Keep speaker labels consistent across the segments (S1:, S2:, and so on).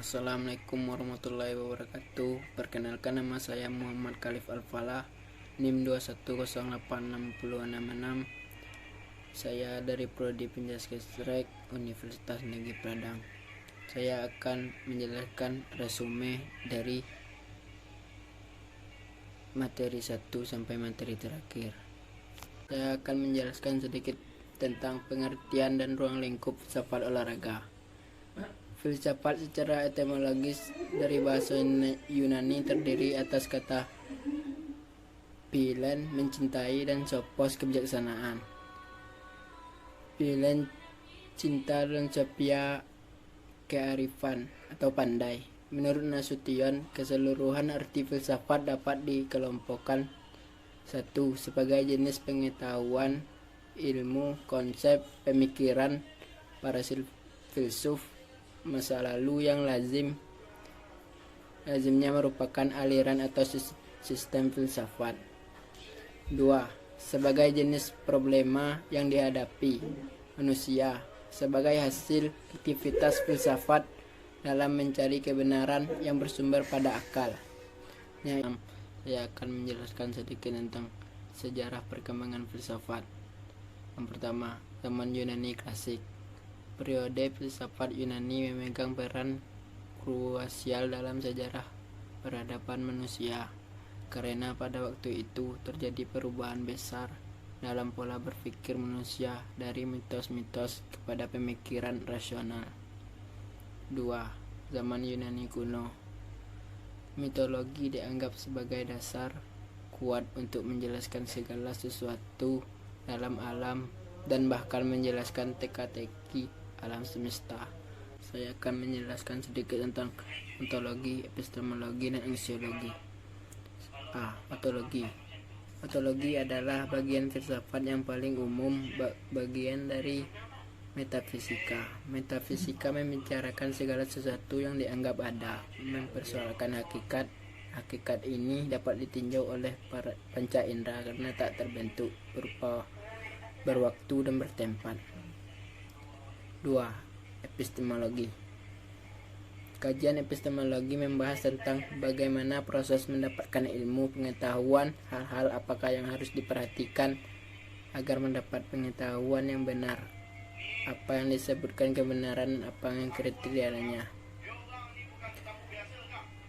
S1: Assalamualaikum warahmatullahi wabarakatuh. Perkenalkan, nama saya Muhammad Khalif Al-Falah, NIM 2108666. Saya dari Prodi Penjaskesrek Universitas Negeri Padang. Saya akan menjelaskan resume dari materi 1 sampai materi terakhir. Saya akan menjelaskan sedikit tentang pengertian dan ruang lingkup filsafat olahraga. Filsafat secara etimologis dari bahasa Yunani terdiri atas kata philen, mencintai, dan sophos, kebijaksanaan. Philen, cinta, dan sophia, kearifan atau pandai. Menurut Nasution, keseluruhan arti filsafat dapat dikelompokkan: 1. Sebagai jenis pengetahuan, ilmu, konsep, pemikiran para filsuf masa lalu yang lazimnya merupakan aliran atau sistem filsafat. 2. Sebagai jenis problema yang dihadapi manusia sebagai hasil aktivitas filsafat dalam mencari kebenaran yang bersumber pada akal. Saya akan menjelaskan sedikit tentang sejarah perkembangan filsafat. Yang pertama, zaman Yunani klasik. Periode filsafat Yunani memegang peran krusial dalam sejarah peradaban manusia, karena pada waktu itu terjadi perubahan besar dalam pola berpikir manusia dari mitos-mitos kepada pemikiran rasional. 2. Zaman Yunani kuno. Mitologi dianggap sebagai dasar kuat untuk menjelaskan segala sesuatu dalam alam dan bahkan menjelaskan teka-teki alam semesta. Saya akan menjelaskan sedikit tentang ontologi, epistemologi, dan aksiologi. Ontologi. Ontologi adalah bagian filsafat yang paling umum, bagian dari metafisika. Metafisika membicarakan segala sesuatu yang dianggap ada, mempersoalkan hakikat. Hakikat ini dapat ditinjau oleh para panca indera karena tak terbentuk, berupa berwaktu dan bertempat. 2. Epistemologi. Kajian epistemologi membahas tentang bagaimana proses mendapatkan ilmu pengetahuan, hal-hal apakah yang harus diperhatikan agar mendapat pengetahuan yang benar, apa yang disebutkan kebenaran, apa yang kriterianya.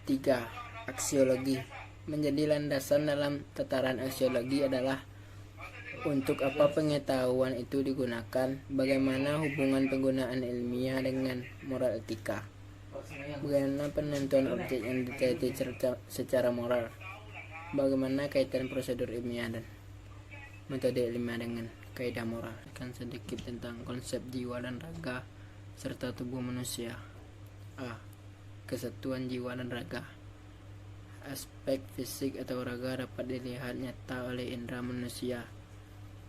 S1: 3. Aksiologi. Menjadi landasan dalam tataran aksiologi adalah untuk apa pengetahuan itu digunakan, bagaimana hubungan penggunaan ilmiah dengan moral etika, bagaimana penentuan objek yang diteliti secara moral, bagaimana kaitan prosedur ilmiah dan metode ilmiah dengan kaidah moral. Akan sedikit tentang konsep jiwa dan raga serta tubuh manusia. Kesatuan jiwa dan raga. Aspek fisik atau raga dapat dilihat nyata oleh indera manusia.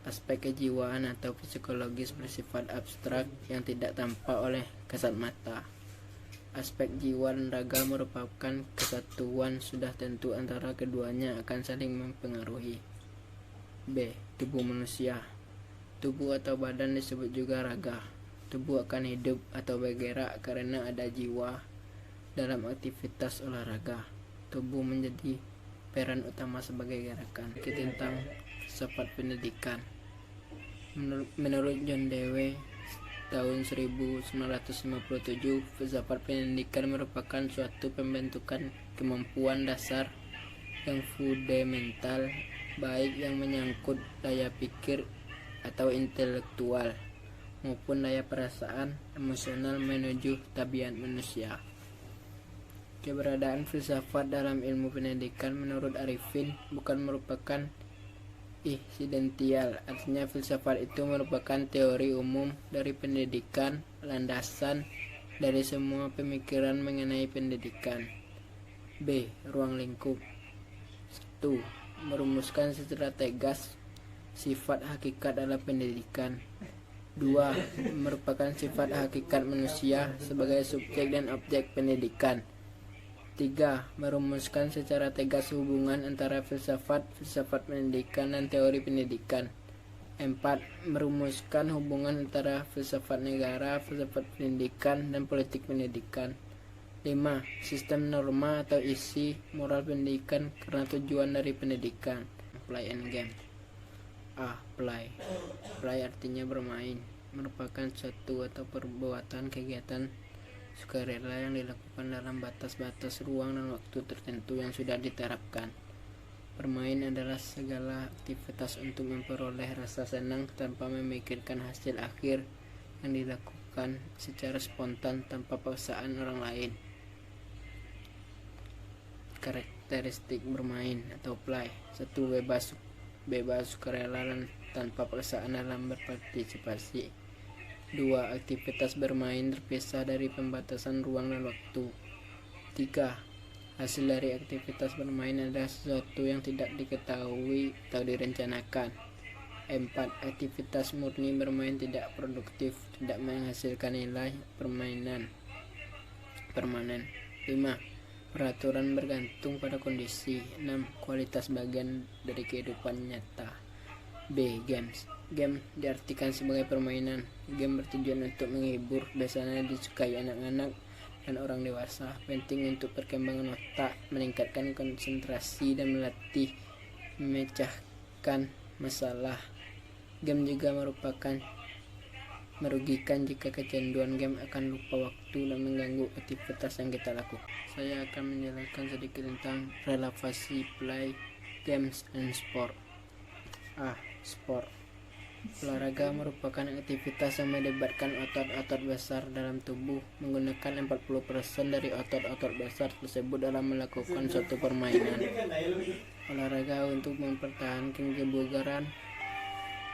S1: Aspek kejiwaan atau psikologis bersifat abstrak yang tidak tampak oleh kasat mata. Aspek jiwa dan raga merupakan kesatuan sudah tentu antara keduanya akan saling mempengaruhi. B. Tubuh manusia. Tubuh atau badan disebut juga raga. Tubuh akan hidup atau bergerak karena ada jiwa dalam aktivitas olahraga. Tubuh menjadi peran utama sebagai gerakan. Tentang filsafat pendidikan. Menurut John Dewey tahun 1957, filsafat pendidikan merupakan suatu pembentukan kemampuan dasar yang fundamental, baik yang menyangkut daya pikir atau intelektual maupun daya perasaan emosional menuju tabiat manusia. Keberadaan filsafat dalam ilmu pendidikan menurut Arifin bukan merupakan insidental, artinya filsafat itu merupakan teori umum dari pendidikan, landasan dari semua pemikiran mengenai pendidikan. B. Ruang lingkup. 1. Merumuskan secara tegas sifat hakikat dalam pendidikan. 2. Merupakan sifat hakikat manusia sebagai subjek dan objek pendidikan. 3. Merumuskan secara tegas hubungan antara filsafat pendidikan dan teori pendidikan. 4. Merumuskan hubungan antara filsafat negara, filsafat pendidikan, dan politik pendidikan. 5. Sistem norma atau isi moral pendidikan karena tujuan dari pendidikan. Play and game. A. Play. Play artinya bermain, merupakan suatu atau perbuatan kegiatan sukarela yang dilakukan dalam batas-batas ruang dan waktu tertentu yang sudah diterapkan. Bermain adalah segala aktivitas untuk memperoleh rasa senang tanpa memikirkan hasil akhir yang dilakukan secara spontan tanpa paksaan orang lain. Karakteristik bermain atau play. 1. Bebas sukarela dan tanpa paksaan dalam berpartisipasi. 2. Aktivitas bermain terpisah dari pembatasan ruang dan waktu. 3. Hasil dari aktivitas bermain adalah sesuatu yang tidak diketahui atau direncanakan. 4. Aktivitas murni bermain tidak produktif, tidak menghasilkan nilai permainan permanen. 5. Peraturan bergantung pada kondisi. 6. Kualitas bagian dari kehidupan nyata. B. Games. Game diartikan sebagai permainan. Game bertujuan untuk menghibur, biasanya disukai anak-anak dan orang dewasa. Penting untuk perkembangan otak, meningkatkan konsentrasi dan melatih memecahkan masalah. Game juga merugikan jika kecanduan game akan lupa waktu dan mengganggu aktivitas yang kita lakukan. Saya akan menjelaskan sedikit tentang relevasi play, games, and sport. A. Sport. Olahraga merupakan aktivitas yang melibatkan otot-otot besar dalam tubuh. Menggunakan 40% dari otot-otot besar tersebut dalam melakukan suatu permainan. Olahraga untuk mempertahankan kebugaran,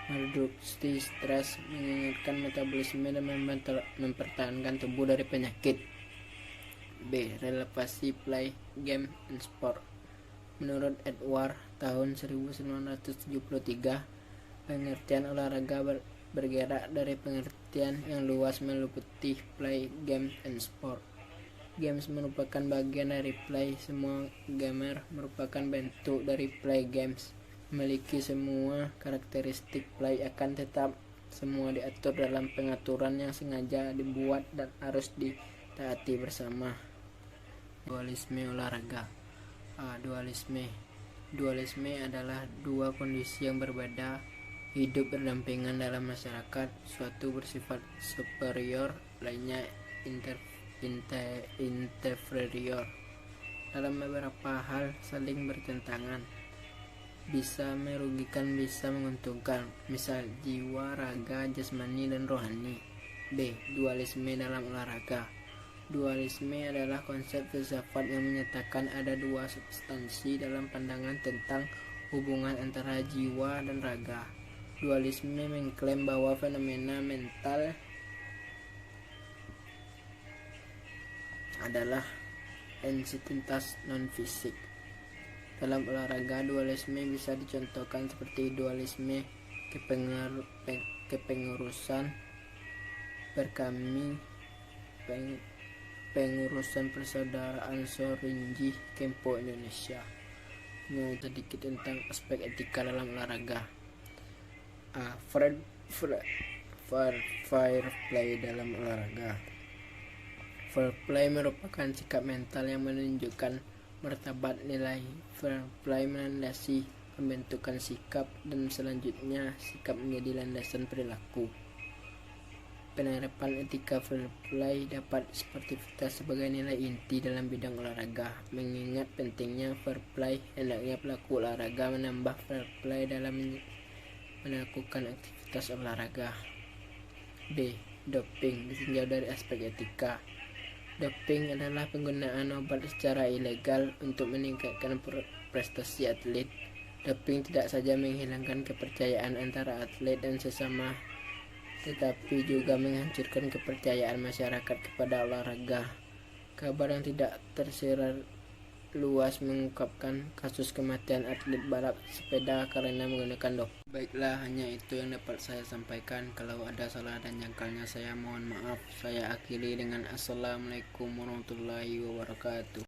S1: mereduksi stres, mengingatkan metabolisme, dan mempertahankan tubuh dari penyakit. B. Relevasi play, game, and sport. Menurut Edward tahun 1973, pengertian olahraga bergerak dari pengertian yang luas meliputi play, game, and sport. Games merupakan bagian dari play. Semua gamer merupakan bentuk dari play games. Memiliki semua karakteristik play, akan tetap semua diatur dalam pengaturan yang sengaja dibuat dan harus ditaati bersama. Dualisme olahraga. A. Dualisme adalah dua kondisi yang berbeda hidup berdampingan dalam masyarakat. Suatu bersifat superior, lainnya inferior. Dalam beberapa hal saling bertentangan, bisa merugikan, bisa menguntungkan, misal jiwa, raga, jasmani, dan rohani. B. Dualisme dalam olahraga. Dualisme adalah konsep filsafat yang menyatakan ada dua substansi dalam pandangan tentang hubungan antara jiwa dan raga. Dualisme mengklaim bahwa fenomena mental adalah entitas non-fisik. Dalam olahraga, dualisme bisa dicontohkan seperti dualisme kepengurusan berkami, pengurusan persaudaraan Sorinji Kempo Indonesia. Sedikit tentang aspek etika dalam olahraga. A. Fair play dalam olahraga. Fair play merupakan sikap mental yang menunjukkan martabat nilai. Fair play melandasi pembentukan sikap, dan selanjutnya sikap menjadi landasan perilaku. Penerapan etika fair play dapat disertifikasi sebagai nilai inti dalam bidang olahraga. Mengingat pentingnya fair play, hendaknya pelaku olahraga menambah fair play dalam melakukan aktivitas olahraga. B. Doping ditinjau dari aspek etika. Doping adalah penggunaan obat secara ilegal untuk meningkatkan prestasi atlet. Doping tidak saja menghilangkan kepercayaan antara atlet dan sesama, tetapi juga menghancurkan kepercayaan masyarakat kepada olahraga. Kabar yang tidak tersiar luas mengungkapkan kasus kematian atlet balap sepeda karena menggunakan doping. Baiklah, hanya itu yang dapat saya sampaikan. Kalau ada salah dan jangkalnya, saya mohon maaf. Saya akhiri dengan Assalamualaikum warahmatullahi wabarakatuh.